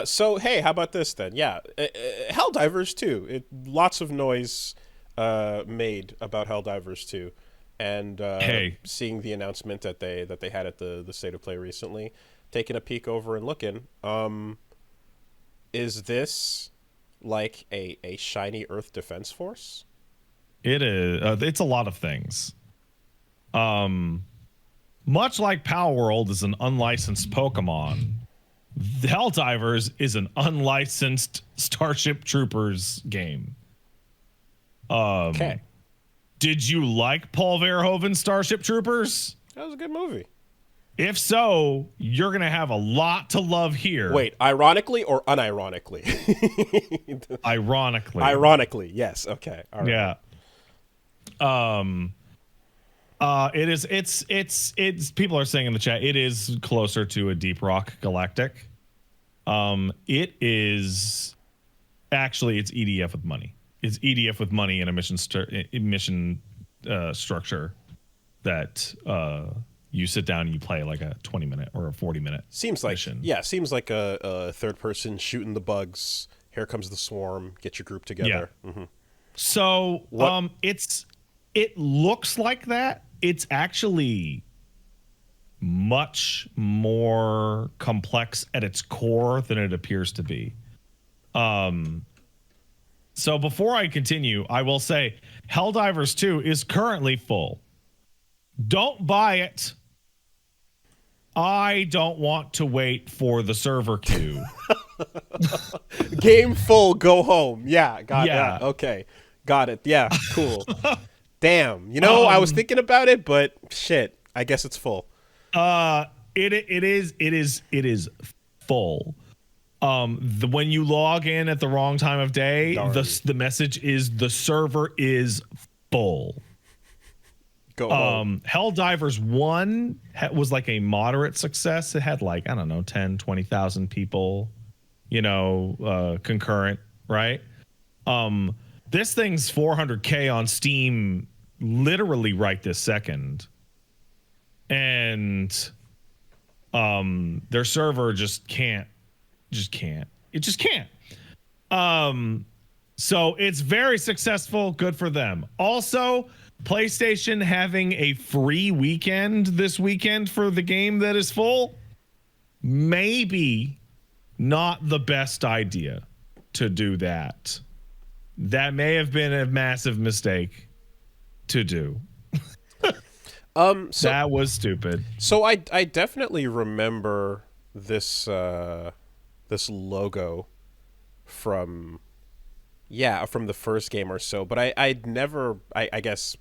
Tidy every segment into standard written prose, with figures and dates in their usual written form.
So hey, how about this then? Yeah, Helldivers 2. Lots of noise made about Helldivers 2, and Hey, seeing the announcement that they had at the state of play recently, taking a peek over and looking. Is this like a shiny Earth Defense Force? it is. It's a lot of things. Um, Much like Power World is an unlicensed Pokemon, the Helldivers is an unlicensed Starship Troopers game. Okay, Did you like Paul Verhoeven's Starship Troopers? that was a good movie. If so, you're going to have a lot to love here. Wait, ironically or unironically? Ironically. Ironically, yes. Okay, all right. Yeah. It is, it's, people are saying in the chat, it is closer to a Deep Rock Galactic. It is actually, it's EDF with money. It's EDF with money and a mission structure that, you sit down and you play like a 20-minute or a 40-minute Seems like mission. yeah, seems like a third person shooting the bugs. Here comes the swarm. Get your group together. Yeah. So What- it looks like that. It's actually much more complex at its core than it appears to be. So before I continue, I will say Helldivers 2 is currently full. Don't buy it. I don't want to wait for the server queue. Game full. Go home. Yeah. Got Yeah. that. Okay. Got it. Yeah. Cool. Damn. You know, I was thinking about it, but shit. I guess it's full. It is full. When you log in at the wrong time of day, Darn. the message is the server is full. Go home. Helldivers 1 was like a moderate success. It had like, I don't know, 10, 20,000 people, concurrent, right? This thing's 400K on Steam literally right this second. And their server just can't. It just can't. So it's very successful. Good for them. Also, PlayStation having a free weekend this weekend for the game that is full, maybe not the best idea to do that. That may have been a massive mistake to do. So That was stupid. so I definitely remember this this logo from the first game or so, but I'd never I guess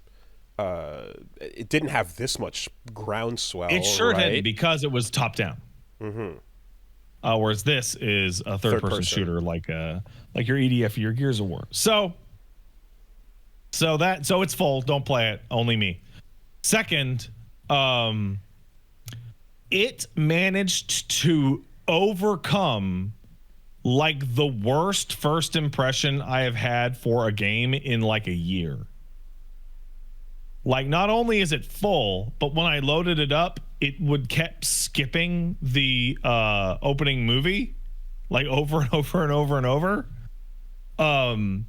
it didn't have this much groundswell. It sure right? didn't because it was top down. Whereas this is a third person shooter like your EDF, your Gears of War. So it's full. Don't play it. Only me. Second, it managed to overcome like the worst first impression I have had for a game in like a year. Like, not only is it full, but when I loaded it up, it would kept skipping the opening movie like over and over and over and over. And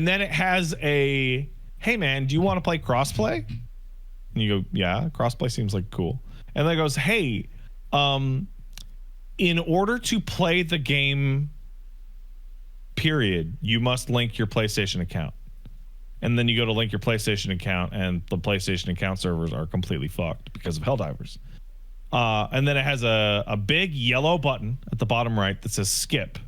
then it has a, hey man, do you want to play crossplay? And you go, yeah, crossplay seems like cool. And then it goes, hey, in order to play the game, period, you must link your PlayStation account. And then you go to link your PlayStation account, and the PlayStation account servers are completely fucked because of Helldivers. And then it has a big yellow button at the bottom right that says skip.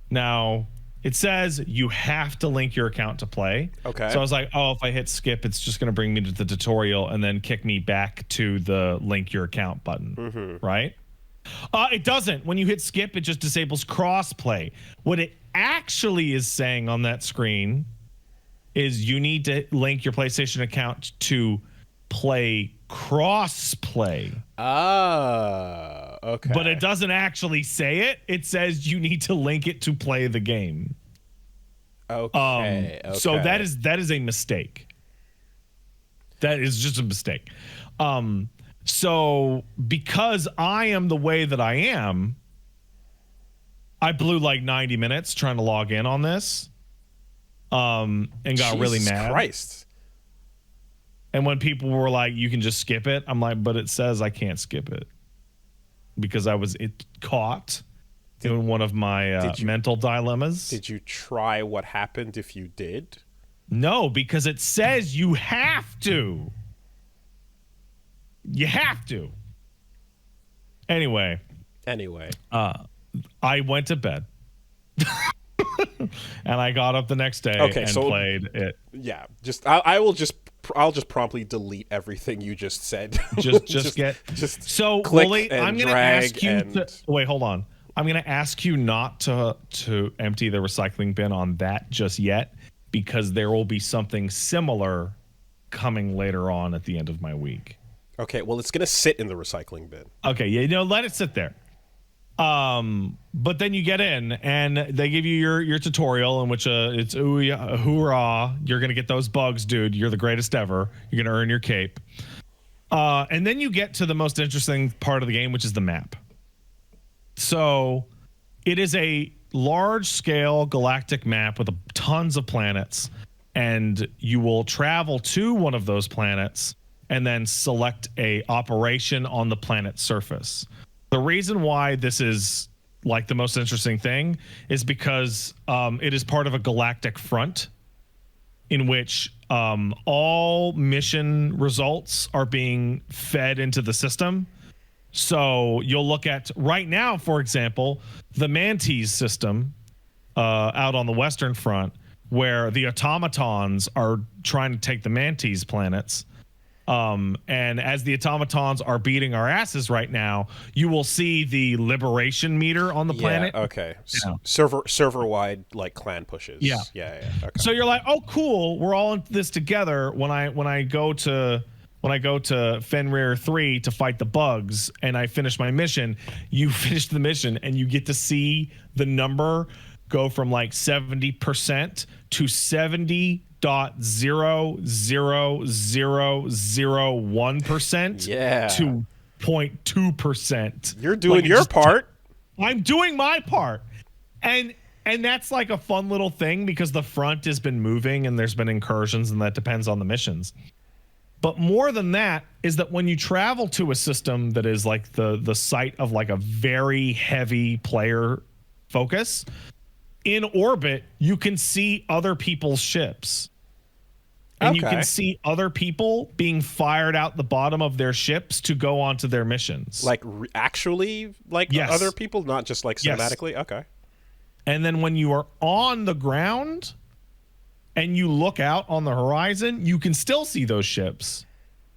Now, it says you have to link your account to play. Okay. So I was like, oh, if I hit skip, it's just going to bring me to the tutorial and then kick me back to the link your account button, right? It doesn't. When you hit skip, it just disables crossplay. What it actually is saying on that screen is you need to link your PlayStation account to play crossplay. Okay. But it doesn't actually say it. It says you need to link it to play the game. Okay. So that is a mistake. That is just a mistake. So because I am the way that I am, I blew like 90 minutes trying to log in on this, and got really Jesus mad. Christ. And when people were like, "You can just skip it," I'm like, "But it says I can't skip it because I was caught in one of my mental dilemmas." Did you try what happened if you did? No, because it says you have to. You have to. Anyway, I went to bed. And I got up the next day and played it. Yeah, I'll just promptly delete everything you just said. So click Woolie, and I'm going to drag ask you to wait. Hold on. I'm going to ask you not to empty the recycling bin on that just yet, because there will be something similar coming later on at the end of my week. Okay, well, it's going to sit in the recycling bin. Okay, yeah, let it sit there. But then you get in and they give you your tutorial in which it's ooh yeah, hoorah, you're gonna get those bugs, dude. You're the greatest ever. You're gonna earn your cape. And then you get to the most interesting part of the game, which is the map. So it is a large scale galactic map with tons of planets, and you will travel to one of those planets and then select a operation on the planet's surface. The reason why this is like the most interesting thing is because it is part of a galactic front in which all mission results are being fed into the system. So you'll look at right now, for example, the Mantis system out on the Western Front, where the automatons are trying to take the Mantis planets. And as the automatons are beating our asses right now, you will see the liberation meter on the planet. Okay. Server wide, like clan pushes. Yeah. Okay. So you're like, oh, cool. We're all in this together. When I go to Fenrir 3 to fight the bugs and I finish my mission, you finish the mission and you get to see the number go from like 70% to 70.00001% to 0.2%. You're doing your part. I'm doing my part. And that's like a fun little thing because the front has been moving and there's been incursions, and that depends on the missions. But more than that is that when you travel to a system that is like the site of like a very heavy player focus, in orbit, you can see other people's ships. And you can see other people being fired out the bottom of their ships to go onto their missions. Like actually, like other people, not just like cinematically? Yes. Okay. And then when you are on the ground and you look out on the horizon, you can still see those ships.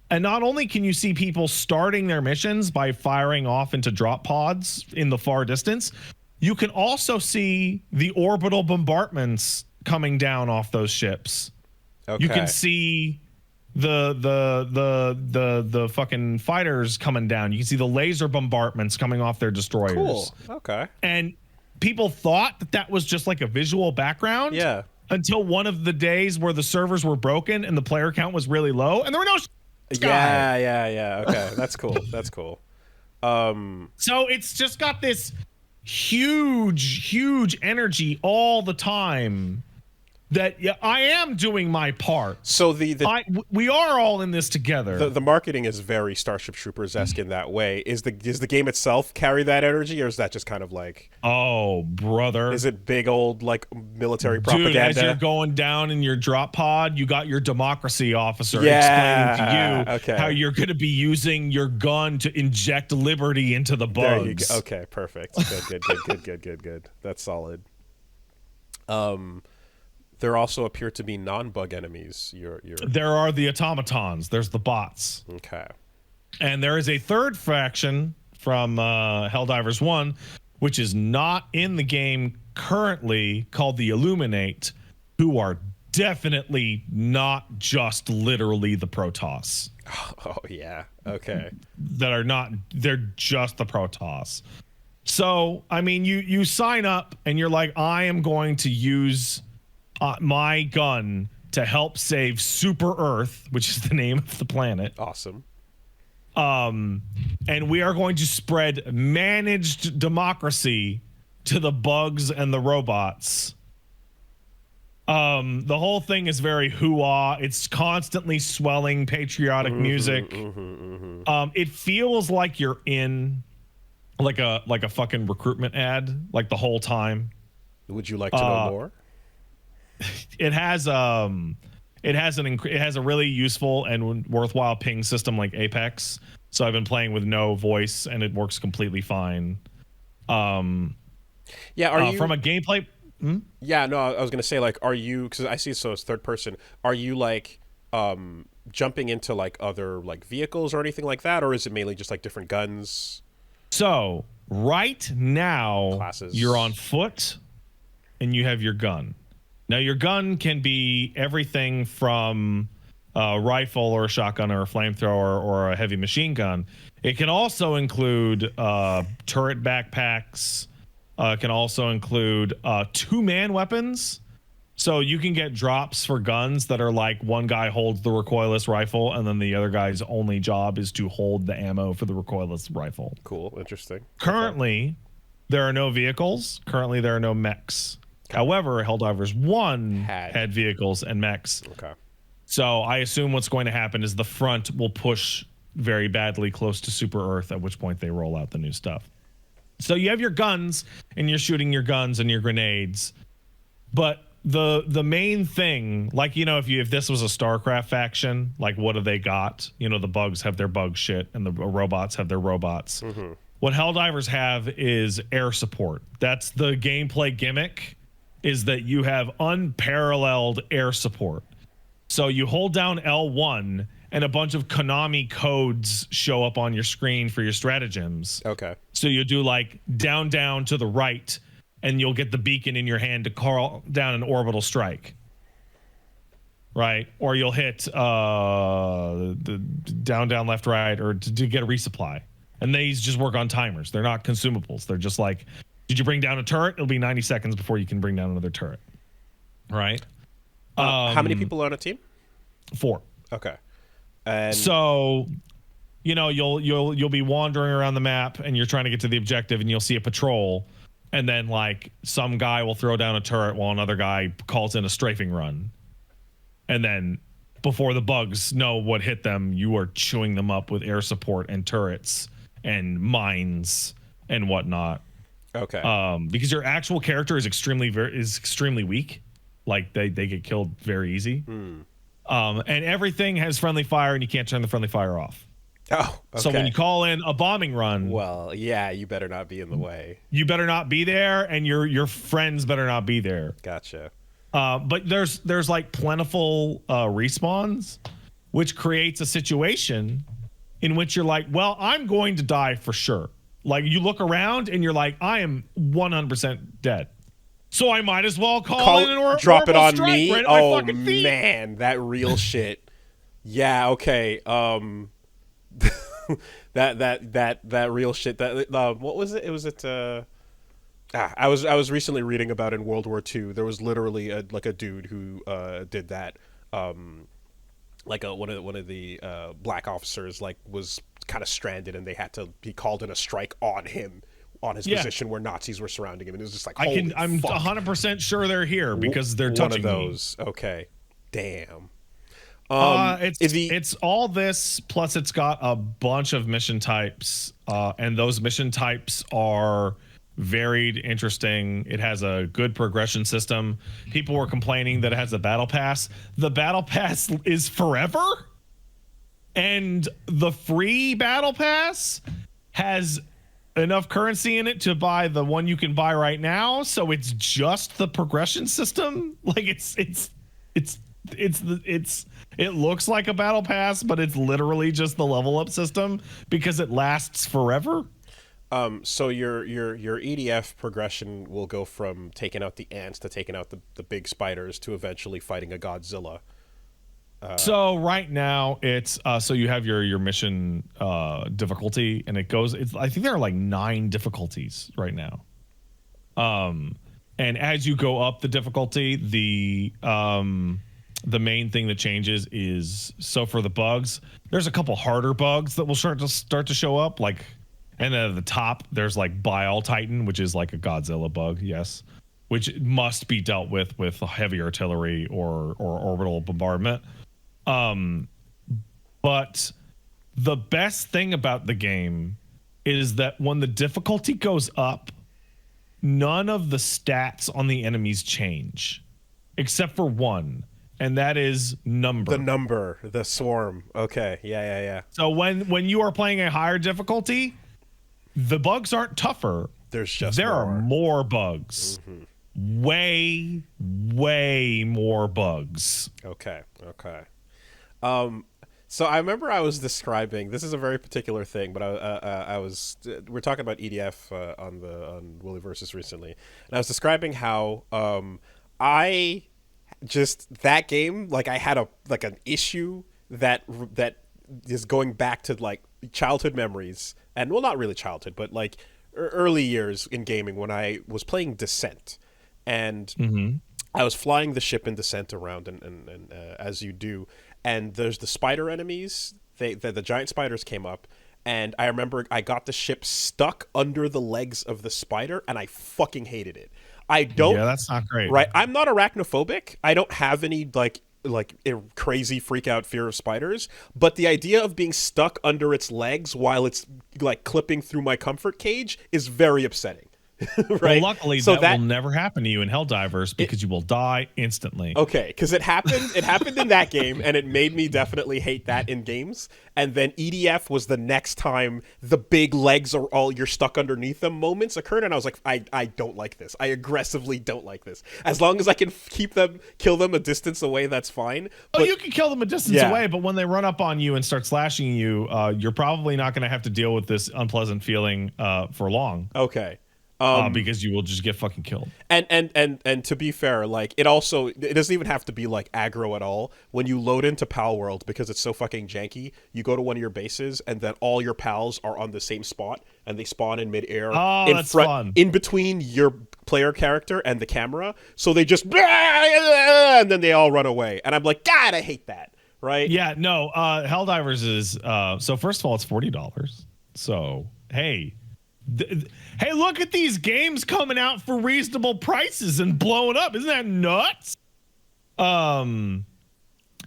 And not only can you see people starting their missions by firing off into drop pods in the far distance, you can also see the orbital bombardments coming down off those ships. Okay. You can see the fucking fighters coming down. You can see the laser bombardments coming off their destroyers. Cool. Okay. And people thought that was just like a visual background. Yeah. Until one of the days where the servers were broken and the player count was really low and there were no Yeah. Okay. That's cool. That's cool. So it's just got this huge energy all the time that I am doing my part. So we are all in this together. The marketing is very Starship Troopers-esque in that way. Is the game itself carry that energy, or is that just kind of like, oh brother, is it big old like military propaganda? Dude, as you're going down in your drop pod, you got your democracy officer explaining to you how you're going to be using your gun to inject liberty into the bugs. There you go. Okay, perfect. Good. That's solid. There also appear to be non-bug enemies. There are the automatons. There's the bots. Okay. And there is a third faction from Helldivers 1, which is not in the game currently, called the Illuminate, who are definitely not just literally the Protoss. Oh, yeah. Okay. They're just the Protoss. So, I mean, you sign up and you're like, I am going to use my gun to help save Super Earth, which is the name of the planet. Awesome. And we are going to spread managed democracy to the bugs and the robots. The whole thing is very hoo-ah. It's constantly swelling patriotic music. It feels like you're in like a fucking recruitment ad, like the whole time. Would you like to know more? It has a really useful and worthwhile ping system like Apex. So I've been playing with no voice and it works completely fine. Yeah, are you from a gameplay? Yeah, no, I was gonna say, like, are you? Because I see, so it's third person. Are you like jumping into like other like vehicles or anything like that, or is it mainly just like different guns? So right now, Classes. you're on foot, and you have your gun. Now your gun can be everything from a rifle or a shotgun or a flamethrower or a heavy machine gun. It can also include turret backpacks. It can also include two-man weapons. So you can get drops for guns that are like one guy holds the recoilless rifle and then the other guy's only job is to hold the ammo for the recoilless rifle. Cool, interesting. Currently, there are no vehicles. Currently, there are no mechs. Okay. However, Helldivers 1 had vehicles and mechs. Okay. So I assume what's going to happen is the front will push very badly close to Super Earth, at which point they roll out the new stuff. So you have your guns, and you're shooting your guns and your grenades. But the main thing, like, you know, if this was a StarCraft faction, like, what do they got? You know, the bugs have their bug shit, and the robots have their robots. Mm-hmm. What Helldivers have is air support. That's the gameplay gimmick, is that you have unparalleled air support. So you hold down L1, and a bunch of Konami codes show up on your screen for your stratagems. Okay. So you do like down to the right, and you'll get the beacon in your hand to call down an orbital strike. Right? Or you'll hit the down, left, right, or to get a resupply. And these just work on timers. They're not consumables. They're just like, did you bring down a turret? It'll be 90 seconds before you can bring down another turret. Right? How many people are on a team? 4. Okay. And so, you know, you'll be wandering around the map and you're trying to get to the objective and you'll see a patrol, and then like some guy will throw down a turret while another guy calls in a strafing run. And then before the bugs know what hit them, you are chewing them up with air support and turrets and mines and whatnot. Okay. Because your actual character is extremely weak. Like they get killed very easy. And everything has friendly fire, and you can't turn the friendly fire off. Oh, okay. So when you call in a bombing run, well, yeah, you better not be in the way. You better not be there, and your friends better not be there. Gotcha. But there's like plentiful respawns, which creates a situation in which you're like, well, I'm going to die for sure. Like you look around and you're like, I am 100% dead. So I might as well call in an drop it on me. Right oh man, that real shit. Yeah, okay. that real shit. That what was it? It was I was recently reading about in World War II. There was literally a dude who did that. Like one of the black officers was kind of stranded, and he called in a strike on him. On his position where Nazis were surrounding him, and it was just like, I'm 100% sure they're here because they're touching one of those. Me. Okay, damn. It's all this plus it's got a bunch of mission types, and those mission types are varied, interesting. It has a good progression system. People were complaining that it has a battle pass. The battle pass is forever, and the free battle pass has enough currency in it to buy the one you can buy right now, so it's just the progression system. Like it looks like a battle pass, but it's literally just the level up system because it lasts forever. So your EDF progression will go from taking out the ants to taking out the big spiders to eventually fighting a Godzilla. So right now it's so you have your mission difficulty, and it goes. I think there are like 9 difficulties right now. And as you go up the difficulty, the main thing that changes is, so for the bugs, there's a couple harder bugs that will start to show up. Like And then at the top, there's like Bile Titan, which is like a Godzilla bug, yes, which must be dealt with heavy artillery or orbital bombardment. But the best thing about the game is that when the difficulty goes up, none of the stats on the enemies change, except for one, and that is number. The number, the swarm. Okay, yeah. So when you are playing a higher difficulty, the bugs aren't tougher. There are more bugs. Mm-hmm. Way more bugs. Okay. So I remember I was describing, this is a very particular thing, but we're talking about EDF on WoolieVersus recently, and I was describing how that game, like I had an issue that is going back to like childhood memories, and well, not really childhood, but like early years in gaming when I was playing Descent, and I was flying the ship in Descent around, and as you do. And there's the spider enemies. The giant spiders came up, and I remember I got the ship stuck under the legs of the spider, and I fucking hated it. Yeah, that's not great. Right, I'm not arachnophobic. I don't have any like a crazy freak out fear of spiders, but the idea of being stuck under its legs while it's like clipping through my comfort cage is very upsetting. Right. Well, luckily that will never happen to you in Helldivers because you will die instantly. Okay, because it happened in that game, and it made me definitely hate that in games. And then EDF was the next time the big legs are all you're stuck underneath them moments occurred, and I was like, I don't like this. I aggressively don't like this. As long as I can kill them a distance away, that's fine. But you can kill them a distance away, but when they run up on you and start slashing you, you're probably not going to have to deal with this unpleasant feeling for long. Okay. Because you will just get fucking killed. And to be fair, like it doesn't even have to be like aggro at all. When you load into Pal World, because it's so fucking janky, you go to one of your bases and then all your pals are on the same spot and they spawn in midair that's fun. In between your player character and the camera. So they just and then they all run away. And I'm like, God, I hate that. Right? Yeah, no, Helldivers is so first of all, it's $40. So hey, hey, look at these games coming out for reasonable prices and blowing up. Isn't that nuts?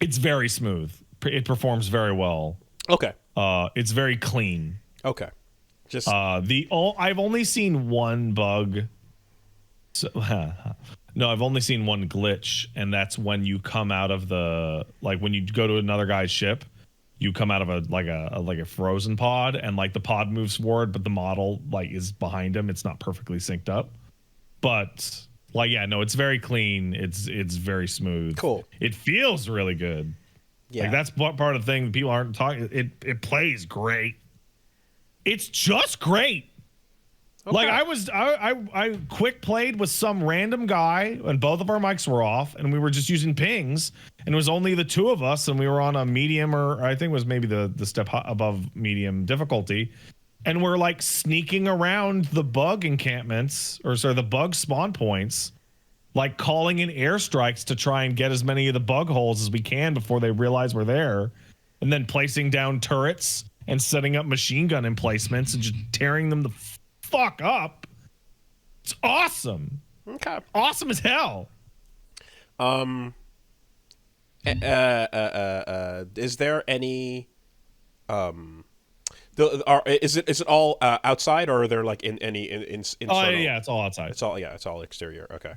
It's very smooth. It performs very well. Okay. It's very clean. Okay. Just I've only seen one bug. No, I've only seen one glitch, and that's when you come out of when you go to another guy's ship. You come out of a frozen pod, and like the pod moves forward, but the model like is behind him. It's not perfectly synced up, but like it's very clean. It's very smooth. Cool. It feels really good. Yeah, like that's part of the thing people aren't talking. It plays great. It's just great. Okay. Like I quick played with some random guy and both of our mics were off and we were just using pings and it was only the two of us and we were on a medium or I think it was maybe the step above medium difficulty and we're like sneaking around the bug encampments the bug spawn points, like calling in airstrikes to try and get as many of the bug holes as we can before they realize we're there, and then placing down turrets and setting up machine gun emplacements and just tearing them the fuck up. It's awesome. Okay. Awesome as hell. Is there any is it all outside or are there like in any inside? Oh yeah, it's all outside. It's all exterior. Okay.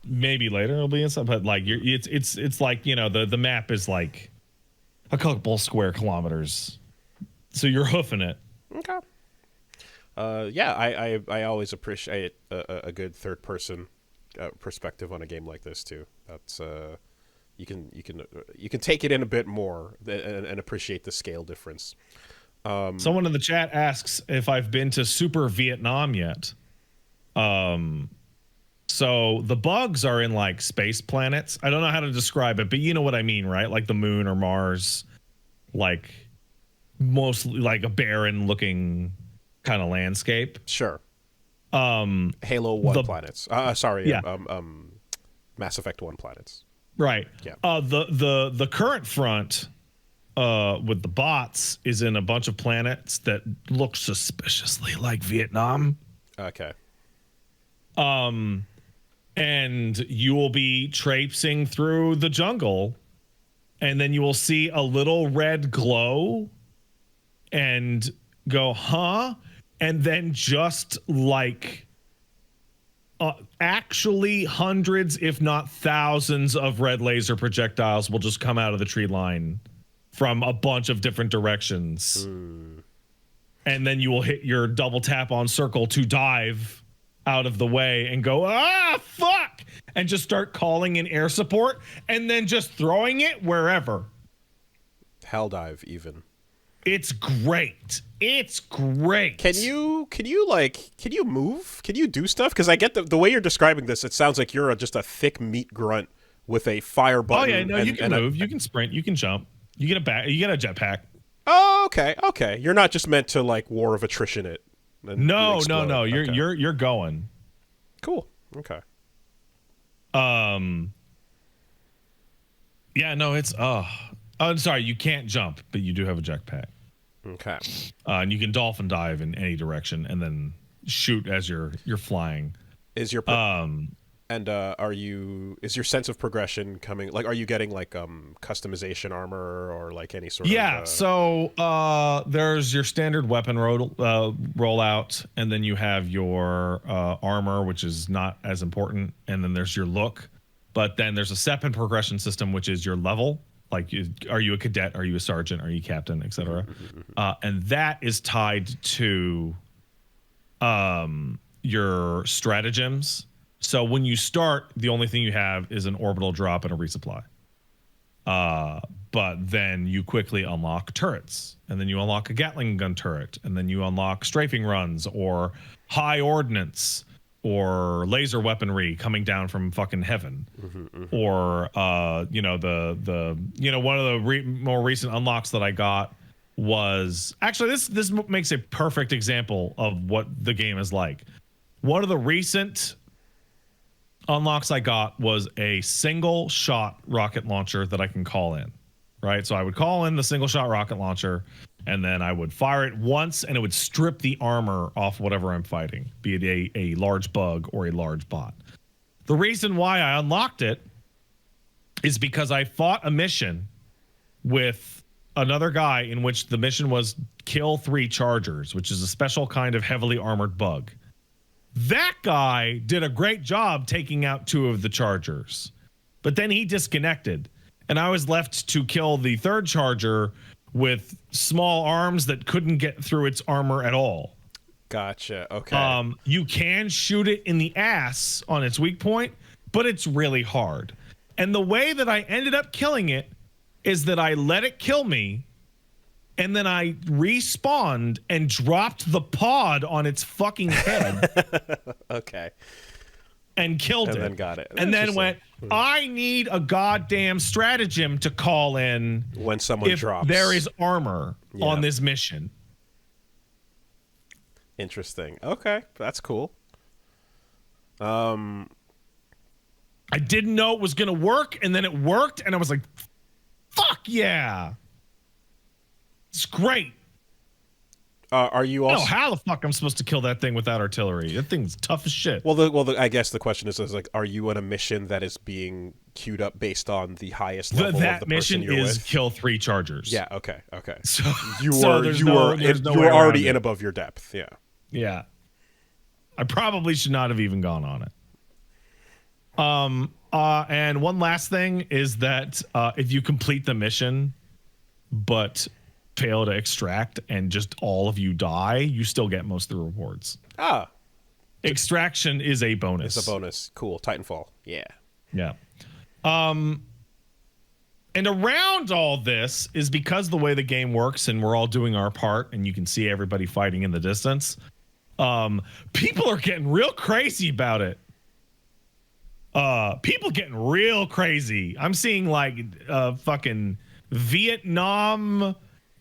Maybe later it'll be inside, but like it's like the map is like a couple square kilometers, so you're hoofing it. Okay. I always appreciate a good third person perspective on a game like this too. That's you can take it in a bit more and appreciate the scale difference. Someone in the chat asks if I've been to Super Vietnam yet. So the bugs are in like space planets. I don't know how to describe it, but you know what I mean, right? Like the moon or Mars, like mostly like a barren looking kind of landscape. Sure. Halo 1 planets. Mass Effect 1 planets. Right. Yeah. The current front with the bots is in a bunch of planets that look suspiciously like Vietnam. Okay. And you will be traipsing through the jungle, and then you will see a little red glow and go, huh? And then just like actually hundreds, if not thousands of red laser projectiles will just come out of the tree line from a bunch of different directions. And then you will hit your double tap on circle to dive out of the way and go, fuck, and just start calling in air support and then just throwing it wherever. Helldive even. It's great. It's great. Can you move? Can you do stuff? Because I get the way you're describing this, it sounds like you're just a thick meat grunt with a fire button. Oh yeah, no, you can move, you can sprint, you can jump. You get a jetpack. Oh, okay. You're not just meant to like war of attrition it. No. You're going. Cool. Okay. Yeah, no, it's I'm sorry, you can't jump, but you do have a jetpack. Okay. And you can dolphin dive in any direction and then shoot as you're flying. Is your is your sense of progression coming, like, are you getting like customization armor or like any sort of so there's your standard weapon rollout, and then you have your armor, which is not as important, and then there's your look, but then there's a step and progression system, which is your level, like are you a cadet, are you a sergeant, are you captain, etc. And that is tied to your stratagems. So when you start, the only thing you have is an orbital drop and a resupply. But then you quickly unlock turrets, and then you unlock a Gatling gun turret, and then you unlock strafing runs or high ordnance or laser weaponry coming down from fucking heaven. Or one of the more recent unlocks that I got was actually this makes a perfect example of what the game is like. One of the recent unlocks I got was a single shot rocket launcher that I can call in, right? So I would call in the single shot rocket launcher, and then I would fire it once, and it would strip the armor off whatever I'm fighting, be it a large bug or a large bot. The reason why I unlocked it is because I fought a mission with another guy in which the mission was kill 3 chargers, which is a special kind of heavily armored bug. That guy did a great job taking out 2 of the chargers, but then he disconnected, and I was left to kill the 3rd charger with small arms that couldn't get through its armor at all. Gotcha. Okay. You can shoot it in the ass on its weak point, but it's really hard. And the way that I ended up killing it is that I let it kill me, and then I respawned and dropped the pod on its fucking head. Okay. And killed it. And then got it. And then went, I need a goddamn stratagem to call in when someone if drops. There is armor on this mission. Interesting. Okay. That's cool. I didn't know it was going to work, and then it worked, and I was like, fuck yeah. It's great. Are you also? I don't know how the fuck I'm supposed to kill that thing without artillery. That thing's tough as shit. Well, I guess the question is like, are you on a mission that is being queued up based on the highest level of the person you're with? That mission is kill 3 chargers. Yeah. Okay. So you were already in above your depth. Yeah. Yeah. I probably should not have even gone on it. And one last thing is that if you complete the mission, but fail to extract and just all of you die, you still get most of the rewards. Extraction is a bonus. It's a bonus. Cool. Titanfall. Yeah. And around all this is because the way the game works and we're all doing our part and you can see everybody fighting in the distance, people are getting real crazy about it. People getting real crazy. I'm seeing like fucking Vietnam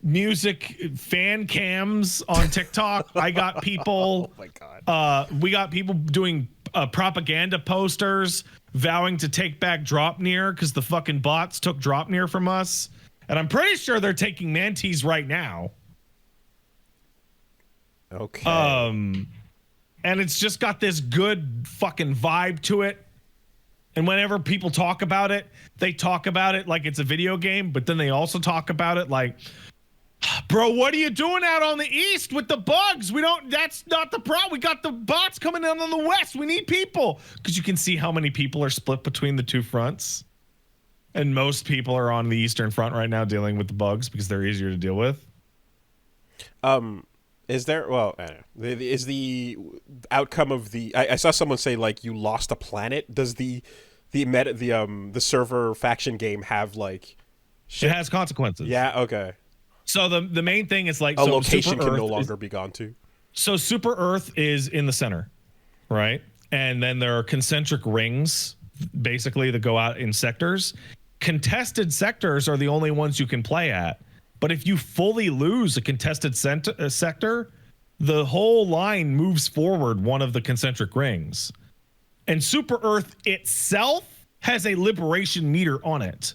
music fan cams on TikTok. I got people. Oh my god. We got people doing propaganda posters vowing to take back Dropnir because the fucking bots took Dropnir from us. And I'm pretty sure they're taking mantees right now. Okay. And it's just got this good fucking vibe to it. And whenever people talk about it, they talk about it like it's a video game, but then they also talk about it like, bro, what are you doing out on the east with the bugs? That's not the problem. We got the bots coming in on the west. We need people. Because you can see how many people are split between the two fronts. And most people are on the eastern front right now dealing with the bugs because they're easier to deal with. Is there? Well, I don't know. Is the outcome of the? I saw someone say like you lost a planet. Does the server faction game have like? Shit? It has consequences. Yeah. Okay. So the main thing is like a location can no longer be gone to. So Super Earth is in the center, right? And then there are concentric rings, basically, that go out in sectors. Contested sectors are the only ones you can play at. But if you fully lose a contested sector, the whole line moves forward one of the concentric rings. And Super Earth itself has a liberation meter on it.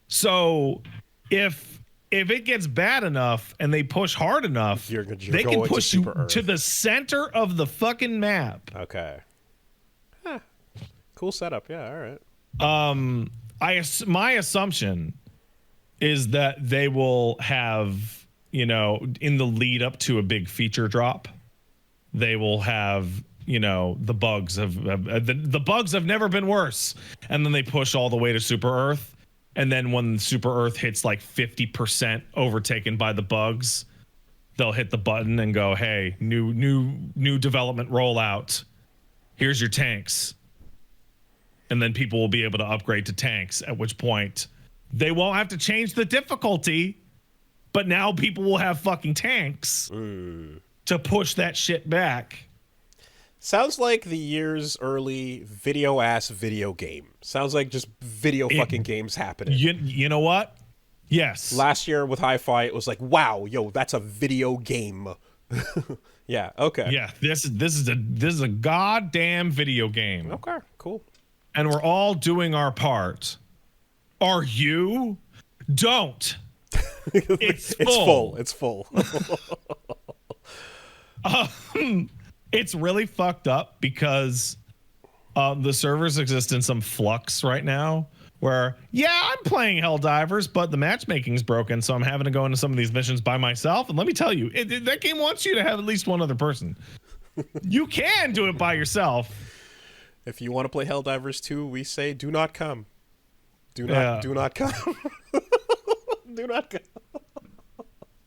So if it gets bad enough and they push hard enough, they can push you to the center of the fucking map. Okay. Huh. Cool setup. Yeah, all right. My assumption is that they will have, in the lead up to a big feature drop, they will have, the bugs the bugs have never been worse. And then they push all the way to Super Earth. And then when Super Earth hits like 50% overtaken by the bugs, they'll hit the button and go, hey, new development rollout. Here's your tanks. And then people will be able to upgrade to tanks, at which point they won't have to change the difficulty, but now people will have fucking tanks to push that shit back. Sounds like the year's early video game. Sounds like just fucking games happening. You know what? Yes. Last year with Hi-Fi, it was like, wow, yo, that's a video game. Yeah. Okay. Yeah. This is a goddamn video game. Okay. Cool. And we're all doing our part. Are you? Don't. It's full. It's full. It's really fucked up because the servers exist in some flux right now where, I'm playing Helldivers, but the matchmaking's broken, so I'm having to go into some of these missions by myself. And let me tell you, that game wants you to have at least one other person. You can do it by yourself. If you want to play Helldivers 2, we say do not come. Do not come. Do not come.